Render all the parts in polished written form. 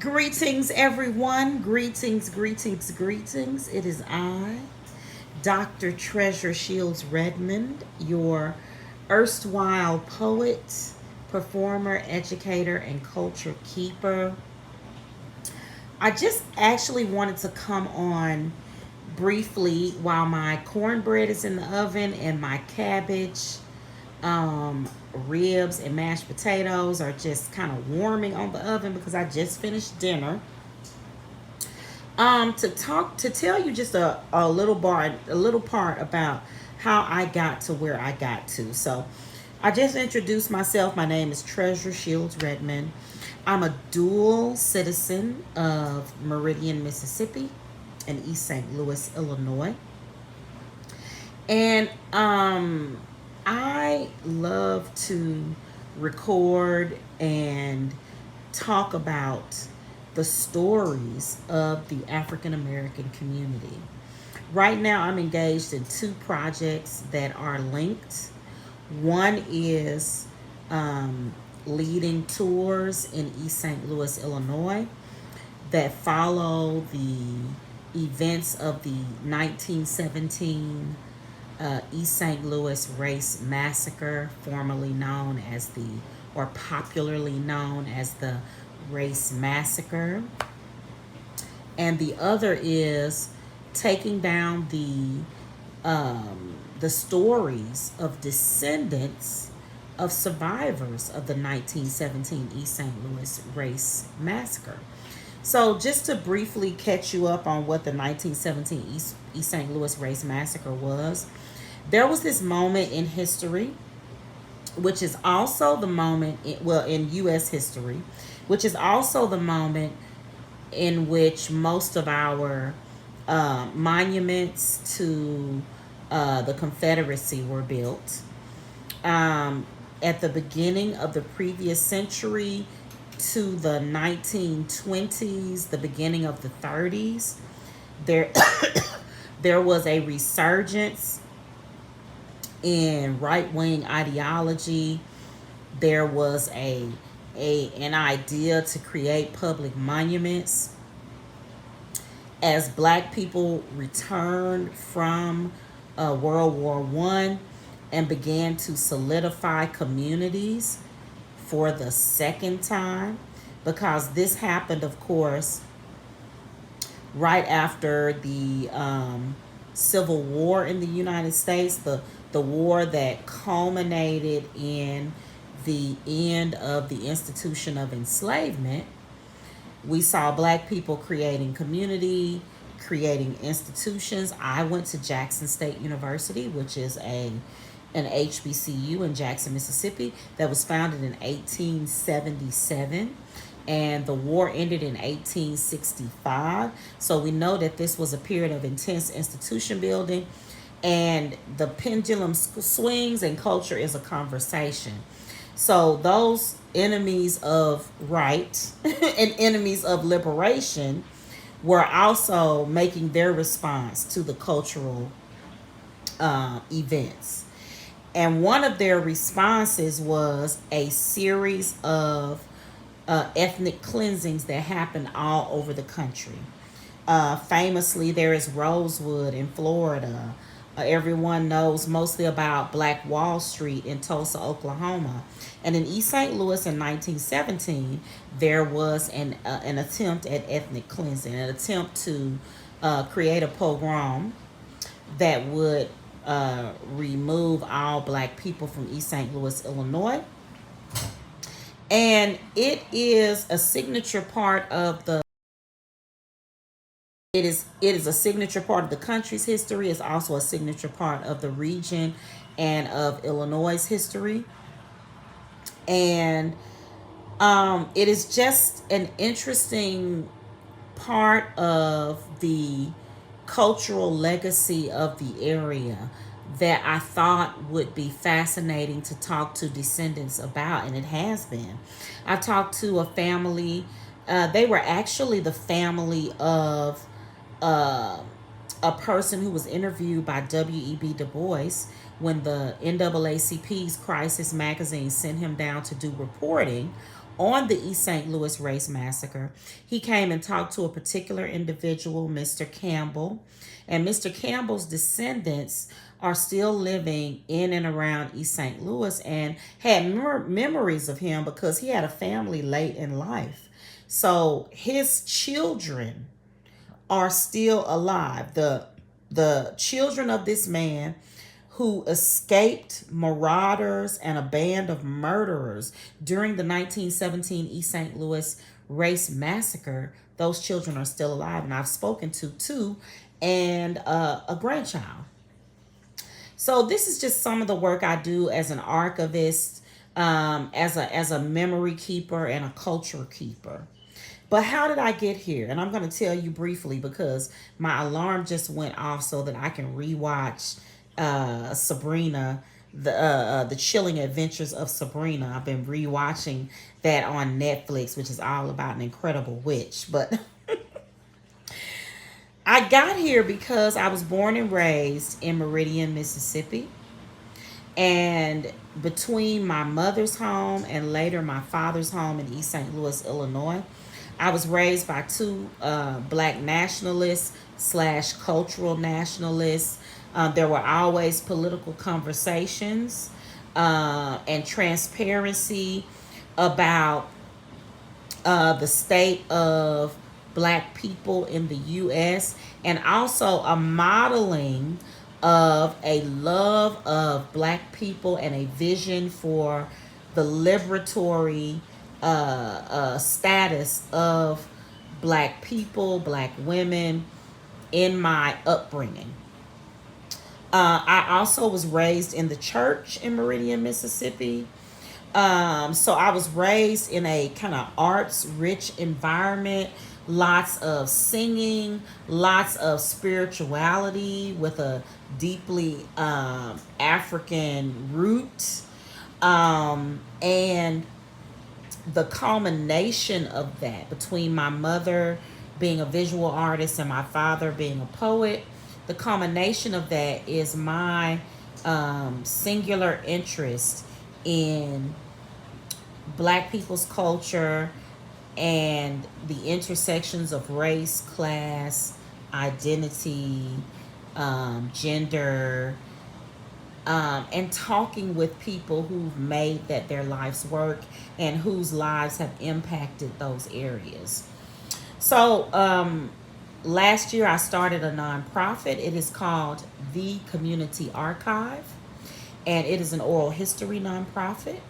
Greetings, everyone. Greetings, greetings, greetings. It is I, Dr. Treasure Shields Redmond, your erstwhile poet, performer, educator, and culture keeper. I just actually wanted to come on briefly while my cornbread is in the oven and my cabbage, ribs, and mashed potatoes are just kind of warming on the oven because I just finished dinner. To tell you just a little part about how I got to where I got to. So I just introduced myself. My name is Treasure Shields Redmond. I'm a dual citizen of Meridian, Mississippi and East St. Louis, Illinois. And I love to record and talk about the stories of the African American community. Right now, I'm engaged in two projects that are linked. One is leading tours in East St. Louis, Illinois, that follow the events of the 1917 East St. Louis Race Massacre, formerly known as or popularly known as the Race Massacre. And the other is taking down the stories of descendants of survivors of the 1917 East St. Louis Race Massacre. So, just to briefly catch you up on what the 1917 East St. Louis Race Massacre was, there was this moment in history, which is also the moment, in U.S. history, which is also the moment in which most of our monuments to the Confederacy were built. Um, at the beginning of the previous century to the 1920s, the beginning of the 30s, there there was a resurgence in right wing ideology. There was an idea to create public monuments as black people returned from World War I and began to solidify communities for the second time, because this happened, of course, right after the Civil War in the United States, the war that culminated in the end of the institution of enslavement. We saw black people creating community, creating institutions. I went to Jackson State University, which is an HBCU in Jackson, Mississippi, that was founded in 1877, and the war ended in 1865. So we know that this was a period of intense institution building, and the pendulum swings, and culture is a conversation. So those enemies of right and enemies of liberation were also making their response to the cultural events. And one of their responses was a series of ethnic cleansings that happened all over the country. Famously, there is Rosewood in Florida. Everyone knows mostly about Black Wall Street in Tulsa, Oklahoma. And in East St. Louis in 1917, there was an attempt at ethnic cleansing, an attempt to create a pogrom that would remove all black people from East St. Louis, Illinois. And it is a signature part of the it is a signature part of the country's history. It's also a signature part of the region and of Illinois' history. And it is just an interesting part of the cultural legacy of the area that I thought would be fascinating to talk to descendants about, and it has been. I talked to a family. They were actually the family of uh, a person who was interviewed by W.E.B. Du Bois when the NAACP's Crisis magazine sent him down to do reporting on the East St. Louis Race Massacre. He came and talked to a particular individual, Mr. Campbell, and Mr. Campbell's descendants are still living in and around East St. Louis and had memories of him because he had a family late in life. So his children are still alive. The children of this man who escaped marauders and a band of murderers during the 1917 East St. Louis Race Massacre, those children are still alive, and I've spoken to two and a grandchild. So this is just some of the work I do as an archivist, as a memory keeper and a culture keeper. But how did I get here? And I'm going to tell you briefly because my alarm just went off so that I can rewatch Sabrina, the Chilling Adventures of Sabrina. I've been rewatching that on Netflix, which is all about an incredible witch. But I got here because I was born and raised in Meridian, Mississippi. And between my mother's home and later my father's home in East St. Louis, Illinois, I was raised by two black nationalists slash cultural nationalists. There were always political conversations and transparency about the state of black people in the U.S., and also a modeling of a love of black people and a vision for the liberatory status of black people, black women in my upbringing. I also was raised in the church in Meridian, Mississippi. So I was raised in a kind of arts rich environment, lots of singing, lots of spirituality with a deeply African root. And the culmination of that between my mother being a visual artist and my father being a poet, the culmination of that is my singular interest in black people's culture and the intersections of race, class, identity, gender, and talking with people who've made that their life's work and whose lives have impacted those areas. So, last year I started a nonprofit. It is called The Community Archive, and it is an oral history nonprofit.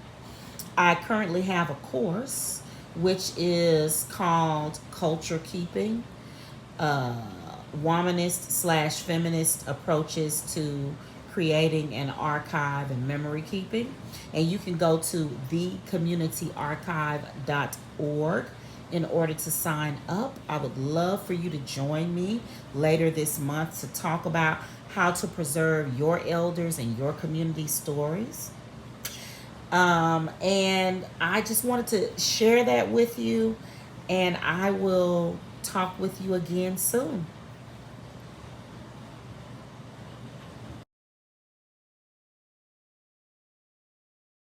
I currently have a course which is called Culture Keeping, womanist slash feminist approaches to creating an archive and memory keeping. And you can go to thecommunityarchive.org in order to sign up. I would love for you to join me later this month to talk about how to preserve your elders and your community stories. And I just wanted to share that with you, and I will talk with you again soon.